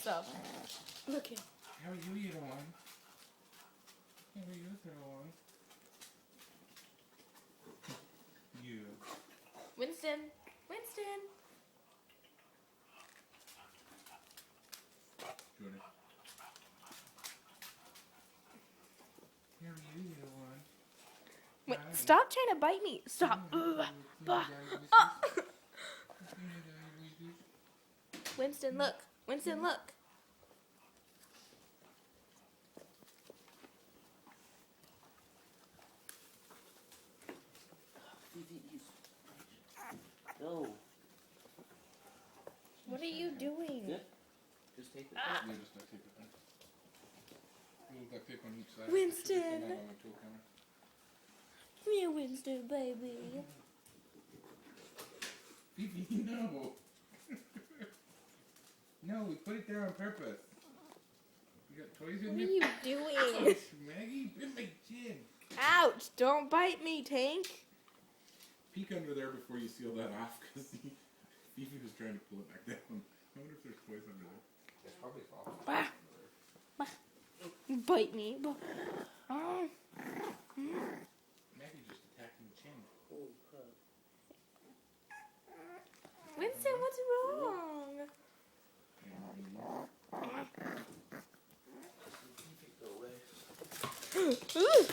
yourself. Look at. How are you, little one? How are you, little one? You. Winston. Winston. Jordan. How are you, little one? Wait, Hi. stop trying to bite me. Stop. Ugh. Bah. Winston, look. Winston, look. No. What are you doing? Yeah. Just take it. Yeah, just duct tape it then. A little duct tape on each side. Winston. Put that on the tool counter. Come here, Winston, baby. Fifi, no. No, we put it there on purpose. You got toys in What are there? you doing? Ouch, Maggie, bit my chin. Ouch! Don't bite me, Tank. Peek under there before you seal that off, because Fifi was trying to pull it back down. I wonder if there's toys under there. There's probably soft. Bah. Bah. Bite me. Bah. Oh. Maggie just attacked my chin. Oh, crap. Winston, what's wrong? Go away. Ooh.